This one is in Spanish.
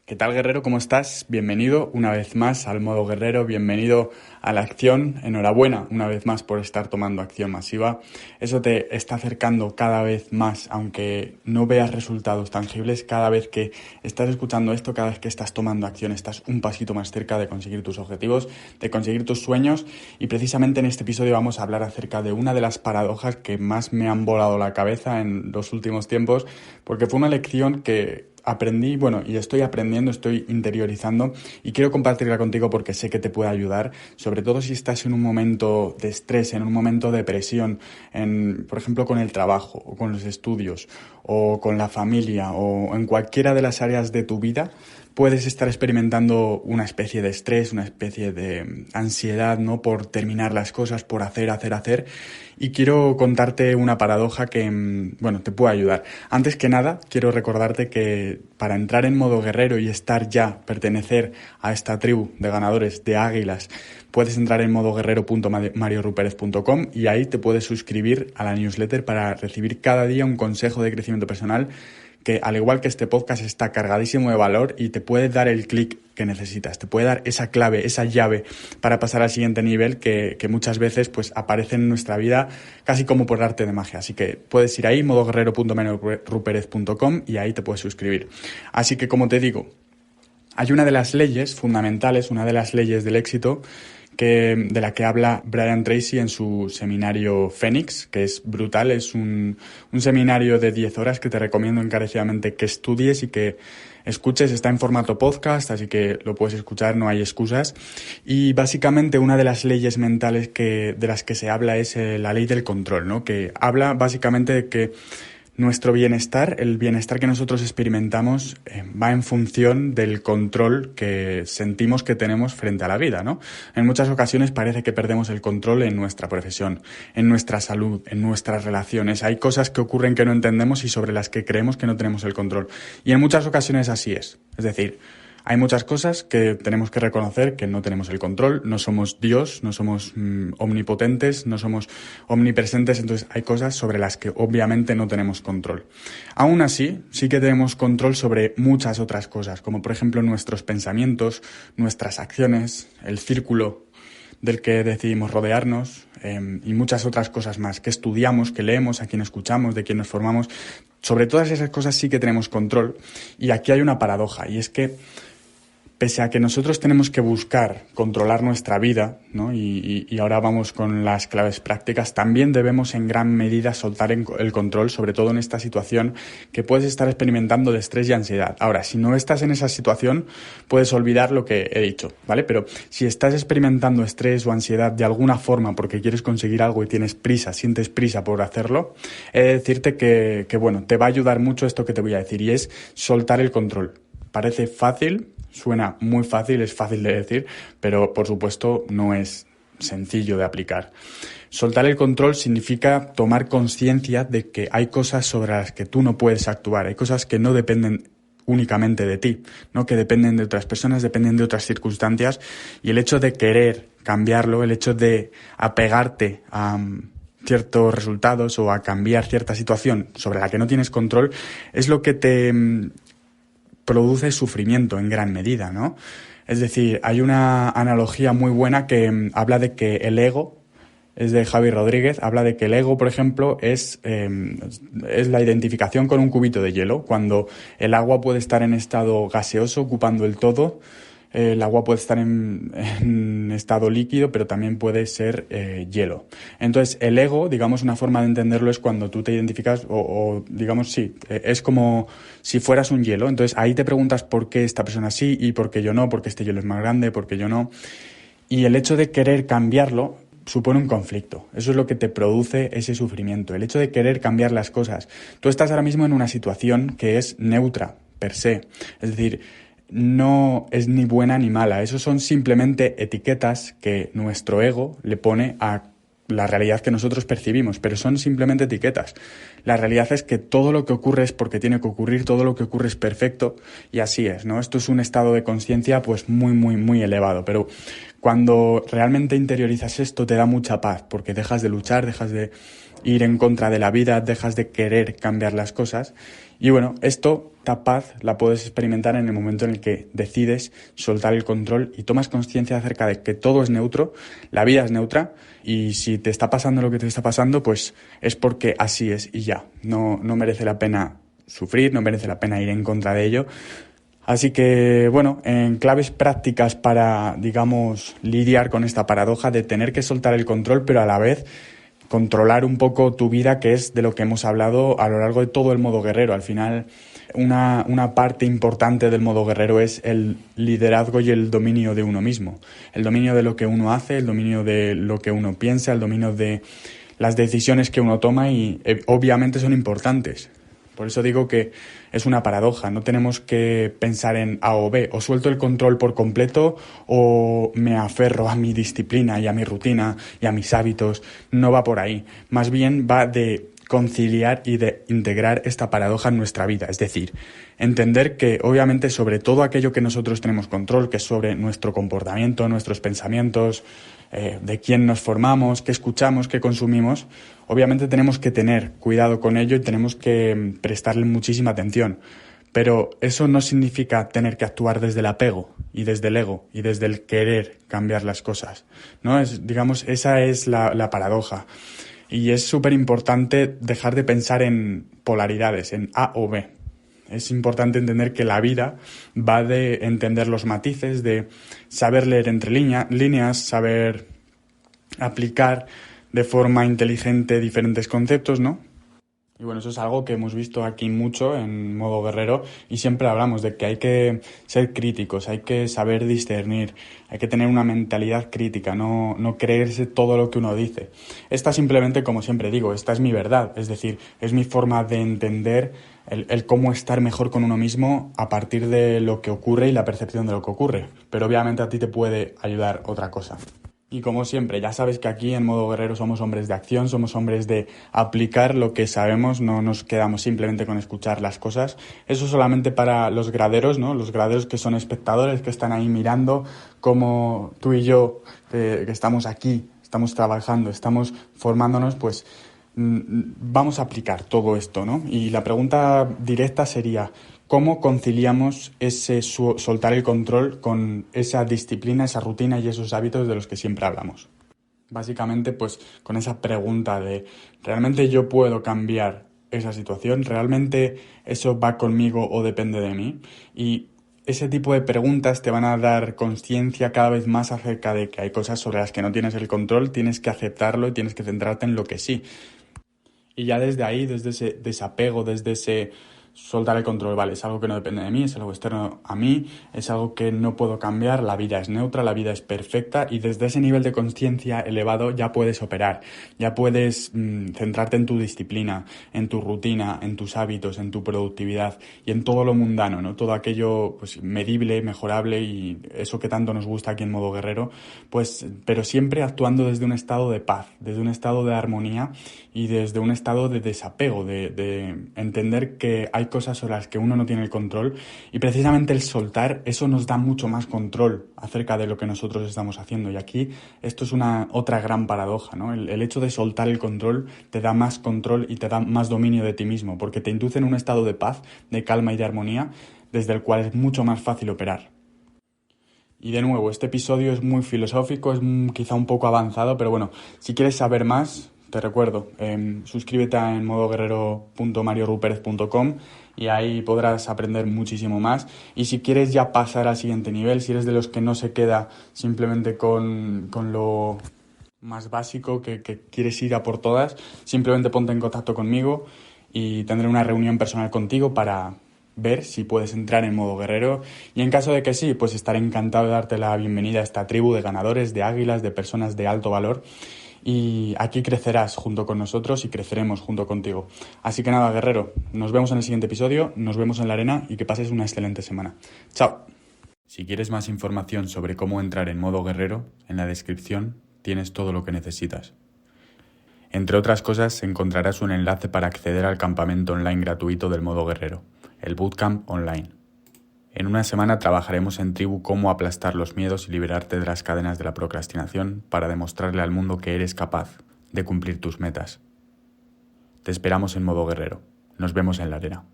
¿Qué tal, guerrero? ¿Cómo estás? Bienvenido una vez más al modo guerrero, bienvenido a la acción. Enhorabuena una vez más por estar tomando acción masiva. Eso te está acercando cada vez más, aunque no veas resultados tangibles. Cada vez que estás escuchando esto, cada vez que estás tomando acción, estás un pasito más cerca de conseguir tus objetivos, de conseguir tus sueños. Y precisamente en este episodio vamos a hablar acerca de una de las paradojas que más me han volado la cabeza en los últimos tiempos, porque fue una lección que aprendí, y estoy aprendiendo, estoy interiorizando y quiero compartirla contigo porque sé que te puede ayudar, sobre todo si estás en un momento de estrés, en un momento de presión, por ejemplo, con el trabajo o con los estudios o con la familia o en cualquiera de las áreas de tu vida. Puedes estar experimentando una especie de estrés, una especie de ansiedad, ¿no? Por terminar las cosas, por hacer. Y quiero contarte una paradoja que, te puede ayudar. Antes que nada, quiero recordarte que para entrar en modo guerrero y pertenecer a esta tribu de ganadores de águilas, puedes entrar en modoguerrero.marioruperez.com y ahí te puedes suscribir a la newsletter para recibir cada día un consejo de crecimiento personal que, al igual que este podcast, está cargadísimo de valor y te puede dar el clic que necesitas, te puede dar esa clave, esa llave para pasar al siguiente nivel que muchas veces pues aparece en nuestra vida casi como por arte de magia. Así que puedes ir ahí, modoguerrero.marioruperez.com, y ahí te puedes suscribir. Así que, como te digo, hay una de las leyes fundamentales, una de las leyes del éxito, de la que habla Brian Tracy en su seminario Fénix, que es brutal. Es un seminario de 10 horas que te recomiendo encarecidamente que estudies y que escuches. Está en formato podcast, así que lo puedes escuchar, no hay excusas. Y básicamente una de las leyes mentales de las que se habla es la ley del control, ¿no? Que habla básicamente de que nuestro bienestar, el bienestar que nosotros experimentamos, va en función del control que sentimos que tenemos frente a la vida, ¿no? En muchas ocasiones parece que perdemos el control en nuestra profesión, en nuestra salud, en nuestras relaciones. Hay cosas que ocurren que no entendemos y sobre las que creemos que no tenemos el control. Y en muchas ocasiones así es. Es decir, hay muchas cosas que tenemos que reconocer que no tenemos el control, no somos Dios, no somos omnipotentes, no somos omnipresentes, entonces hay cosas sobre las que obviamente no tenemos control. Aún así, sí que tenemos control sobre muchas otras cosas, como por ejemplo nuestros pensamientos, nuestras acciones, el círculo del que decidimos rodearnos, y muchas otras cosas más que estudiamos, que leemos, a quien escuchamos, de quien nos formamos. Sobre todas esas cosas sí que tenemos control, y aquí hay una paradoja, y es que pese a que nosotros tenemos que buscar controlar nuestra vida, ¿no? Y ahora vamos con las claves prácticas, también debemos en gran medida soltar el control, sobre todo en esta situación que puedes estar experimentando de estrés y ansiedad. Ahora, si no estás en esa situación, puedes olvidar lo que he dicho, ¿vale? Pero si estás experimentando estrés o ansiedad de alguna forma porque quieres conseguir algo y tienes prisa, sientes prisa por hacerlo, he de decirte que te va a ayudar mucho esto que te voy a decir, y es soltar el control. Parece fácil, suena muy fácil, es fácil de decir, pero por supuesto no es sencillo de aplicar. Soltar el control significa tomar conciencia de que hay cosas sobre las que tú no puedes actuar, hay cosas que no dependen únicamente de ti, ¿no? Que dependen de otras personas, dependen de otras circunstancias, y el hecho de querer cambiarlo, el hecho de apegarte a ciertos resultados o a cambiar cierta situación sobre la que no tienes control es lo que te produce sufrimiento en gran medida, ¿no? Es decir, hay una analogía muy buena que habla de que el ego, es de Javi Rodríguez, habla de que el ego, por ejemplo, es la identificación con un cubito de hielo. Cuando el agua puede estar en estado gaseoso, ocupando el todo, el agua puede estar en estado líquido, pero también puede ser hielo. Entonces, el ego, digamos, una forma de entenderlo es cuando tú te identificas, es como si fueras un hielo. Entonces, ahí te preguntas por qué esta persona sí y por qué yo no, por qué este hielo es más grande, por qué yo no. Y el hecho de querer cambiarlo supone un conflicto. Eso es lo que te produce ese sufrimiento. El hecho de querer cambiar las cosas. Tú estás ahora mismo en una situación que es neutra, per se. Es decir, no es ni buena ni mala. Eso son simplemente etiquetas que nuestro ego le pone a la realidad que nosotros percibimos, pero son simplemente etiquetas. La realidad es que todo lo que ocurre es porque tiene que ocurrir, todo lo que ocurre es perfecto, y así es, ¿no? Esto es un estado de conciencia pues muy, muy, muy elevado, pero cuando realmente interiorizas esto te da mucha paz, porque dejas de luchar, dejas de ir en contra de la vida, dejas de querer cambiar las cosas. Y bueno, esta paz la puedes experimentar en el momento en el que decides soltar el control y tomas conciencia acerca de que todo es neutro, la vida es neutra, y si te está pasando lo que te está pasando, pues es porque así es y ya. No merece la pena sufrir, no merece la pena ir en contra de ello. Así que, bueno, en claves prácticas para, digamos, lidiar con esta paradoja de tener que soltar el control, pero a la vez controlar un poco tu vida, que es de lo que hemos hablado a lo largo de todo el modo guerrero. Al final, una parte importante del modo guerrero es el liderazgo y el dominio de uno mismo. El dominio de lo que uno hace, el dominio de lo que uno piensa, el dominio de las decisiones que uno toma y obviamente son importantes. Por eso digo que es una paradoja, no tenemos que pensar en A o B, o suelto el control por completo o me aferro a mi disciplina y a mi rutina y a mis hábitos, no va por ahí, más bien va de conciliar y de integrar esta paradoja en nuestra vida, es decir, entender que obviamente sobre todo aquello que nosotros tenemos control, que es sobre nuestro comportamiento, nuestros pensamientos, de quién nos formamos, qué escuchamos, qué consumimos, obviamente tenemos que tener cuidado con ello y tenemos que prestarle muchísima atención. Pero eso no significa tener que actuar desde el apego y desde el ego y desde el querer cambiar las cosas, ¿no? Digamos, esa es la paradoja. Y es súper importante dejar de pensar en polaridades, en A o B. Es importante entender que la vida va de entender los matices, de saber leer entre líneas, saber aplicar de forma inteligente diferentes conceptos, ¿no? Y bueno, eso es algo que hemos visto aquí mucho en modo guerrero y siempre hablamos de que hay que ser críticos, hay que saber discernir, hay que tener una mentalidad crítica, no creerse todo lo que uno dice. Esta simplemente, como siempre digo, esta es mi verdad, es decir, es mi forma de entender el cómo estar mejor con uno mismo a partir de lo que ocurre y la percepción de lo que ocurre. Pero obviamente a ti te puede ayudar otra cosa. Y como siempre, ya sabes que aquí en Modo Guerrero somos hombres de acción, somos hombres de aplicar lo que sabemos, no nos quedamos simplemente con escuchar las cosas. Eso solamente para los graderos, ¿no? Los graderos que son espectadores, que están ahí mirando como tú y yo, que estamos aquí, estamos trabajando, estamos formándonos, pues vamos a aplicar todo esto, ¿no? Y la pregunta directa sería: ¿cómo conciliamos ese soltar el control con esa disciplina, esa rutina y esos hábitos de los que siempre hablamos? Básicamente, pues con esa pregunta de ¿realmente yo puedo cambiar esa situación? ¿Realmente eso va conmigo o depende de mí? Y ese tipo de preguntas te van a dar conciencia cada vez más acerca de que hay cosas sobre las que no tienes el control, tienes que aceptarlo y tienes que centrarte en lo que sí. Y ya desde ahí, desde ese desapego, desde ese soltar el control, vale, es algo que no depende de mí, es algo externo a mí, es algo que no puedo cambiar, la vida es neutra, la vida es perfecta, y desde ese nivel de conciencia elevado ya puedes operar, ya puedes centrarte en tu disciplina, en tu rutina, en tus hábitos, en tu productividad y en todo lo mundano, ¿no? Todo aquello pues medible, mejorable y eso que tanto nos gusta aquí en Modo Guerrero, pues, pero siempre actuando desde un estado de paz, desde un estado de armonía y desde un estado de desapego, de entender que hay cosas sobre las que uno no tiene el control y precisamente el soltar, eso nos da mucho más control acerca de lo que nosotros estamos haciendo. Y aquí esto es otra gran paradoja, ¿no? El hecho de soltar el control te da más control y te da más dominio de ti mismo, porque te induce en un estado de paz, de calma y de armonía, desde el cual es mucho más fácil operar. Y de nuevo, este episodio es muy filosófico, es quizá un poco avanzado, pero bueno, si quieres saber más, te recuerdo, suscríbete en modoguerrero.marioruperez.com y ahí podrás aprender muchísimo más. Y si quieres ya pasar al siguiente nivel, si eres de los que no se queda simplemente con lo más básico, que quieres ir a por todas, simplemente ponte en contacto conmigo y tendré una reunión personal contigo para ver si puedes entrar en modo guerrero, y en caso de que sí, pues estaré encantado de darte la bienvenida a esta tribu de ganadores, de águilas, de personas de alto valor, y aquí crecerás junto con nosotros y creceremos junto contigo. Así que nada, guerrero, nos vemos en el siguiente episodio, nos vemos en la arena y que pases una excelente semana. ¡Chao! Si quieres más información sobre cómo entrar en modo guerrero, en la descripción tienes todo lo que necesitas. Entre otras cosas, encontrarás un enlace para acceder al campamento online gratuito del modo guerrero, el Bootcamp Online. En una semana trabajaremos en tribu cómo aplastar los miedos y liberarte de las cadenas de la procrastinación para demostrarle al mundo que eres capaz de cumplir tus metas. Te esperamos en modo guerrero. Nos vemos en la arena.